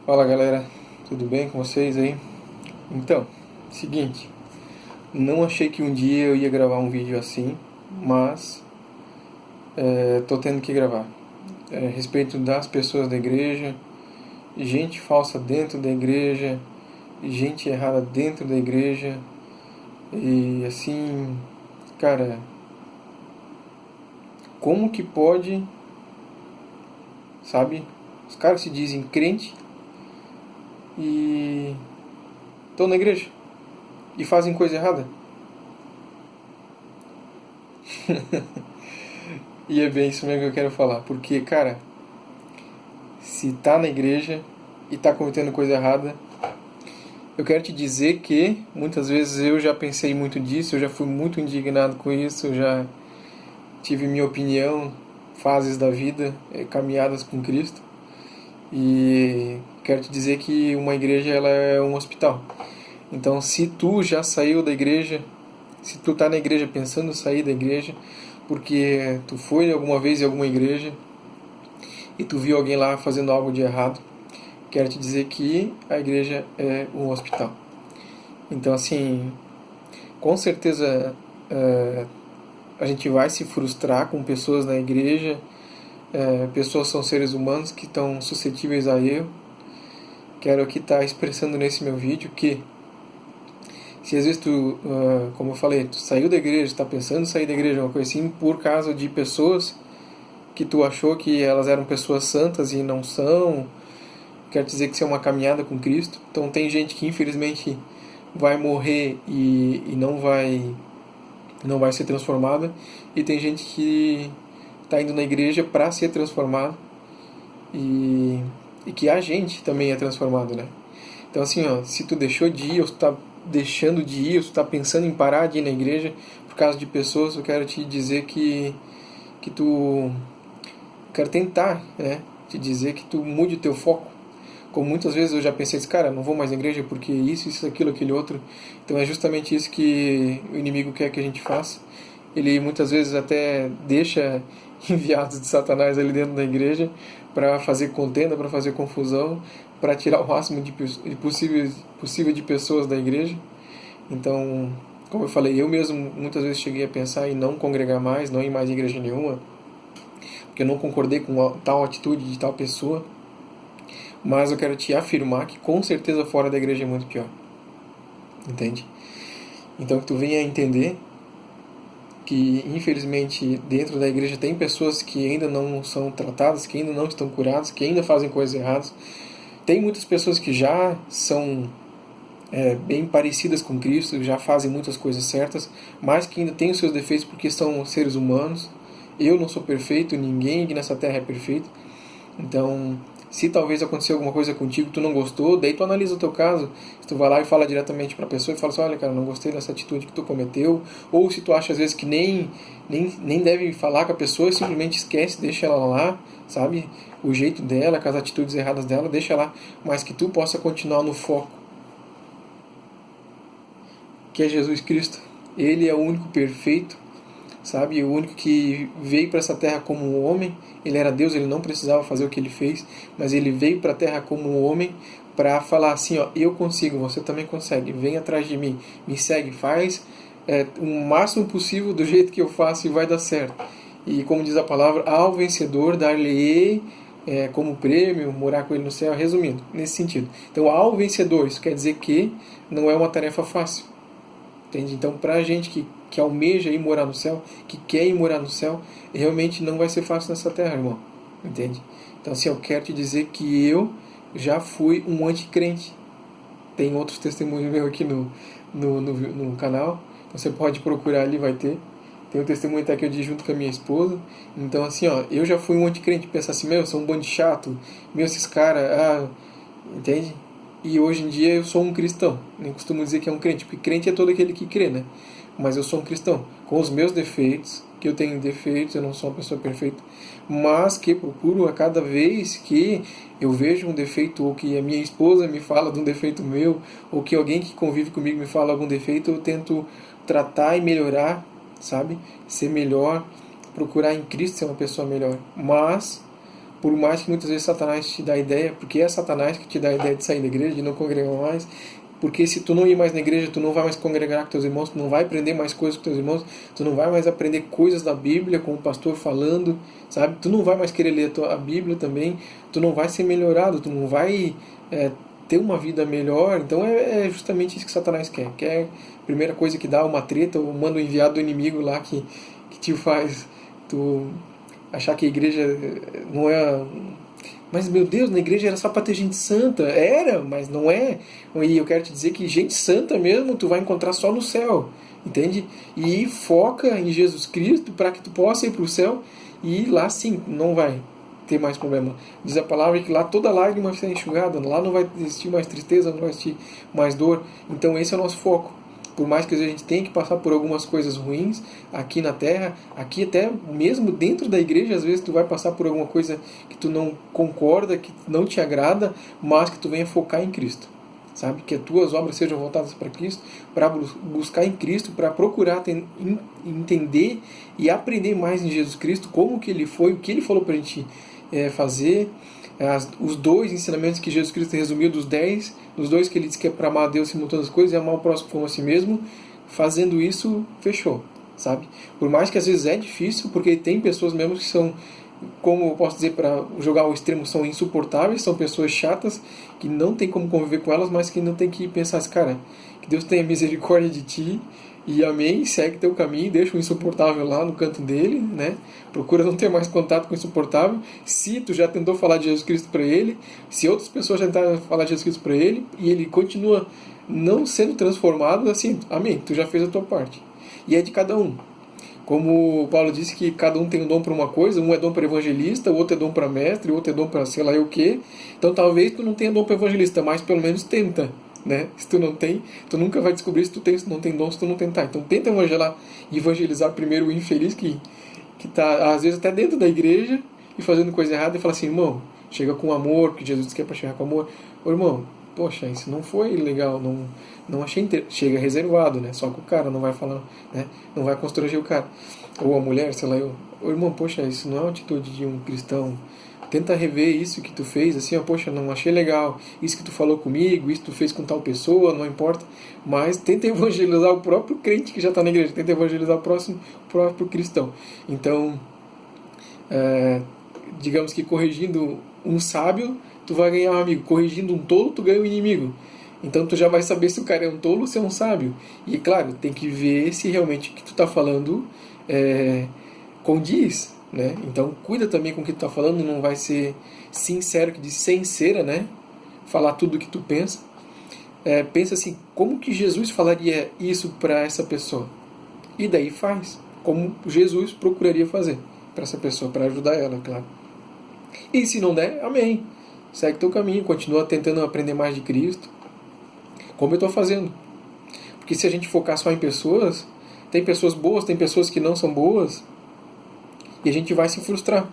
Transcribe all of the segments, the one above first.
Fala galera, tudo bem com vocês aí? Então, seguinte, não achei que um dia eu ia gravar um vídeo assim, mas tô tendo que gravar. A respeito das pessoas da igreja, gente falsa dentro da igreja, gente errada dentro da igreja, e assim, cara, como que pode, sabe? Os caras se dizem crente e estão na igreja e fazem coisa errada. E é bem isso mesmo que eu quero falar, porque, cara, se tá na igreja e tá cometendo coisa errada, eu quero te dizer que muitas vezes eu já pensei muito disso, eu já fui muito indignado com isso, eu já tive minha opinião, fases da vida, caminhadas com Cristo. E quero te dizer que uma igreja ela é um hospital. Então, se tu já saiu da igreja, se tu tá na igreja pensando em sair da igreja, porque tu foi alguma vez em alguma igreja e tu viu alguém lá fazendo algo de errado, quero te dizer que a igreja é um hospital. Então, assim, com certeza a gente vai se frustrar com pessoas na igreja. Pessoas são seres humanos que estão suscetíveis a erro. Quero aqui estar expressando nesse meu vídeo que, se às vezes tu, como eu falei, tu saiu da igreja, está pensando em sair da igreja, uma coisa assim, por causa de pessoas que tu achou que elas eram pessoas santas e não são, quero dizer que isso é uma caminhada com Cristo. Então tem gente que infelizmente vai morrer e não vai ser transformada, e tem gente que está indo na igreja para ser transformado, e, e que a gente também é transformado, né? Então assim, ó, se tu deixou de ir, ou tu tá deixando de ir, ou tu tá pensando em parar de ir na igreja por causa de pessoas, eu quero te dizer que tu quero tentar, né, te dizer que tu mude o teu foco. Como muitas vezes eu já pensei assim, cara, não vou mais na igreja porque isso, aquilo, aquele outro. Então é justamente isso que o inimigo quer que a gente faça. Ele muitas vezes até deixa enviados de Satanás ali dentro da igreja para fazer contenda, para fazer confusão, para tirar o máximo de possível de pessoas da igreja. Então, como eu falei, eu mesmo muitas vezes cheguei a pensar em não congregar mais, não ir mais em igreja nenhuma, porque eu não concordei com tal atitude de tal pessoa. Mas eu quero te afirmar que com certeza fora da igreja é muito pior. Entende? Então que tu venha a entender que infelizmente dentro da igreja tem pessoas que ainda não são tratadas, que ainda não estão curadas, que ainda fazem coisas erradas. Tem muitas pessoas que já são bem parecidas com Cristo, já fazem muitas coisas certas, mas que ainda têm os seus defeitos porque são seres humanos. Eu não sou perfeito, ninguém aqui nessa terra é perfeito. Então, se talvez aconteceu alguma coisa contigo que tu não gostou, daí tu analisa o teu caso. Se tu vai lá e fala diretamente pra pessoa e fala assim, olha cara, não gostei dessa atitude que tu cometeu. Ou se tu acha às vezes que nem deve falar com a pessoa, simplesmente esquece, deixa ela lá, sabe? O jeito dela, com as atitudes erradas dela, deixa lá. Mas que tu possa continuar no foco, que é Jesus Cristo. Ele é o único perfeito, sabe? O único que veio para essa terra como um homem. Ele era Deus, ele não precisava fazer o que ele fez, mas ele veio para a terra como um homem para falar assim, ó, eu consigo, você também consegue, vem atrás de mim, me segue, faz o máximo possível do jeito que eu faço e vai dar certo. E como diz a palavra, ao vencedor dar-lhe como prêmio morar com ele no céu, resumindo, nesse sentido. Então, ao vencedor, isso quer dizer que não é uma tarefa fácil. Entende? Então, para a gente que almeja ir morar no céu, que quer ir morar no céu, realmente não vai ser fácil nessa terra, irmão. Entende? Então, assim, eu quero te dizer que eu já fui um anticrente. Tem outros testemunhos meus aqui no canal. Então, você pode procurar ali, vai ter. Tem um testemunho até que eu disse junto com a minha esposa. Então, assim, ó, eu já fui um anticrente. Pensar assim, meu, eu sou um bando de chato. Meu, esses caras, entende? E hoje em dia eu sou um cristão. Nem costumo dizer que é um crente, porque crente é todo aquele que crê, né? Mas eu sou um cristão, com os meus defeitos, que eu tenho defeitos, eu não sou uma pessoa perfeita, mas que procuro a cada vez que eu vejo um defeito, ou que a minha esposa me fala de um defeito meu, ou que alguém que convive comigo me fala algum defeito, eu tento tratar e melhorar, sabe? Ser melhor, procurar em Cristo ser uma pessoa melhor. Mas por mais que muitas vezes Satanás te dá a ideia, porque é Satanás que te dá a ideia de sair da igreja, de não congregar mais, porque se tu não ir mais na igreja, tu não vai mais congregar com teus irmãos, tu não vai aprender mais coisas com teus irmãos, tu não vai mais aprender coisas da Bíblia com o pastor falando, sabe? Tu não vai mais querer ler a Bíblia também, tu não vai ser melhorado, tu não vai ter uma vida melhor. Então é justamente isso que Satanás quer. Quer a primeira coisa que dá uma treta, ou manda o enviado do inimigo lá que te faz tu achar que a igreja não é... Mas, meu Deus, na igreja era só para ter gente santa. Era, mas não é. E eu quero te dizer que gente santa mesmo tu vai encontrar só no céu. Entende? E foca em Jesus Cristo para que tu possa ir para o céu. E lá sim, não vai ter mais problema. Diz a palavra que lá toda lágrima vai ser enxugada. Lá não vai existir mais tristeza, não vai existir mais dor. Então esse é o nosso foco. Por mais que a gente tenha que passar por algumas coisas ruins aqui na terra, aqui até mesmo dentro da igreja, às vezes tu vai passar por alguma coisa que tu não concorda, que não te agrada, mas que tu venha focar em Cristo. Sabe? Que as tuas obras sejam voltadas para Cristo, para buscar em Cristo, para procurar entender e aprender mais em Jesus Cristo, como que Ele foi, o que Ele falou para a gente fazer. Os 2 ensinamentos que Jesus Cristo resumiu dos 10, dos 2 que ele disse que é para amar a Deus em todas as coisas e amar o próximo como a si mesmo, fazendo isso, fechou, sabe? Por mais que às vezes é difícil, porque tem pessoas mesmo que são, como eu posso dizer, para jogar ao extremo, são insuportáveis, são pessoas chatas, que não tem como conviver com elas, mas que não tem que pensar assim, cara, que Deus tenha misericórdia de ti, e amém, segue teu caminho, deixa o insuportável lá no canto dele, né? Procura não ter mais contato com o insuportável. Se tu já tentou falar de Jesus Cristo para ele, se outras pessoas já tentaram falar de Jesus Cristo para ele, e ele continua não sendo transformado, assim, amém, tu já fez a tua parte. E é de cada um. Como Paulo disse que cada um tem um dom para uma coisa, um é dom para evangelista, o outro é dom para mestre, o outro é dom para sei lá o quê. Então talvez tu não tenha dom para evangelista, mas pelo menos tenta. Né? Se tu não tem, tu nunca vai descobrir se tu tem, se não tem dom, se tu não tentar. Então tenta evangelizar primeiro o infeliz que tá às vezes até dentro da igreja e fazendo coisa errada, e fala assim, irmão, chega com amor, que Jesus disse que é para chegar com amor. Ô irmão, poxa, isso não foi legal, não achei chega reservado, né? Só que o cara não vai falar, né? Não vai constranger o cara. Ou a mulher, sei lá, ô irmão, poxa, isso não é uma atitude de um cristão. Tenta rever isso que tu fez, assim, ó, poxa, não achei legal, isso que tu falou comigo, isso que tu fez com tal pessoa, não importa, mas tenta evangelizar o próprio crente que já está na igreja, tenta evangelizar o próprio cristão. Então, digamos que corrigindo um sábio, tu vai ganhar um amigo, corrigindo um tolo, tu ganha um inimigo. Então tu já vai saber se o cara é um tolo ou se é um sábio. E claro, tem que ver se realmente o que tu está falando condiz. Né? Então cuida também com o que tu está falando, não vai ser sincero, que diz sem cera, né? Falar tudo o que tu pensa. Pensa assim, como que Jesus falaria isso para essa pessoa? E daí faz, como Jesus procuraria fazer para essa pessoa, para ajudar ela, claro. E se não der, amém. Segue teu caminho, continua tentando aprender mais de Cristo, como eu estou fazendo. Porque se a gente focar só em pessoas, tem pessoas boas, tem pessoas que não são boas, e a gente vai se frustrar.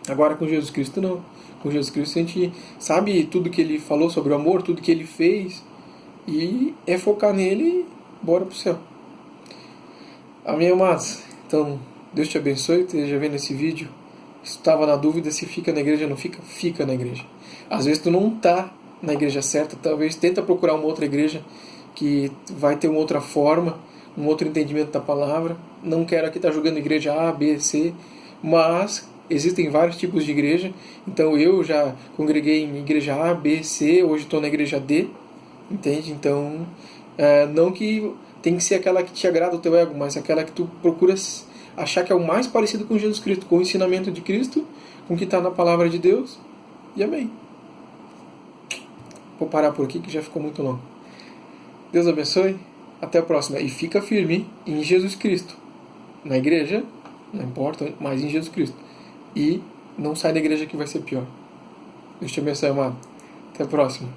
Agora com Jesus Cristo não. Com Jesus Cristo a gente sabe tudo que Ele falou sobre o amor, tudo que Ele fez, e é focar nele e bora pro céu. Amém, amados? Então, Deus te abençoe, esteja vendo esse vídeo. Se tu estava na dúvida se fica na igreja ou não fica, fica na igreja. Às vezes tu não está na igreja certa, talvez tenta procurar uma outra igreja que vai ter uma outra forma, um outro entendimento da palavra. Não quero aqui estar julgando igreja A, B, C, mas existem vários tipos de igreja. Então eu já congreguei em igreja A, B, C, hoje estou na igreja D, entende? Então, não que tem que ser aquela que te agrada o teu ego, mas aquela que tu procuras achar que é o mais parecido com Jesus Cristo, com o ensinamento de Cristo, com o que está na palavra de Deus, e amém. Vou parar por aqui que já ficou muito longo. Deus abençoe, até a próxima. E fica firme em Jesus Cristo. Na igreja, não importa, mas em Jesus Cristo. E não sai da igreja que vai ser pior. Deus te abençoe, amado. Até a próxima.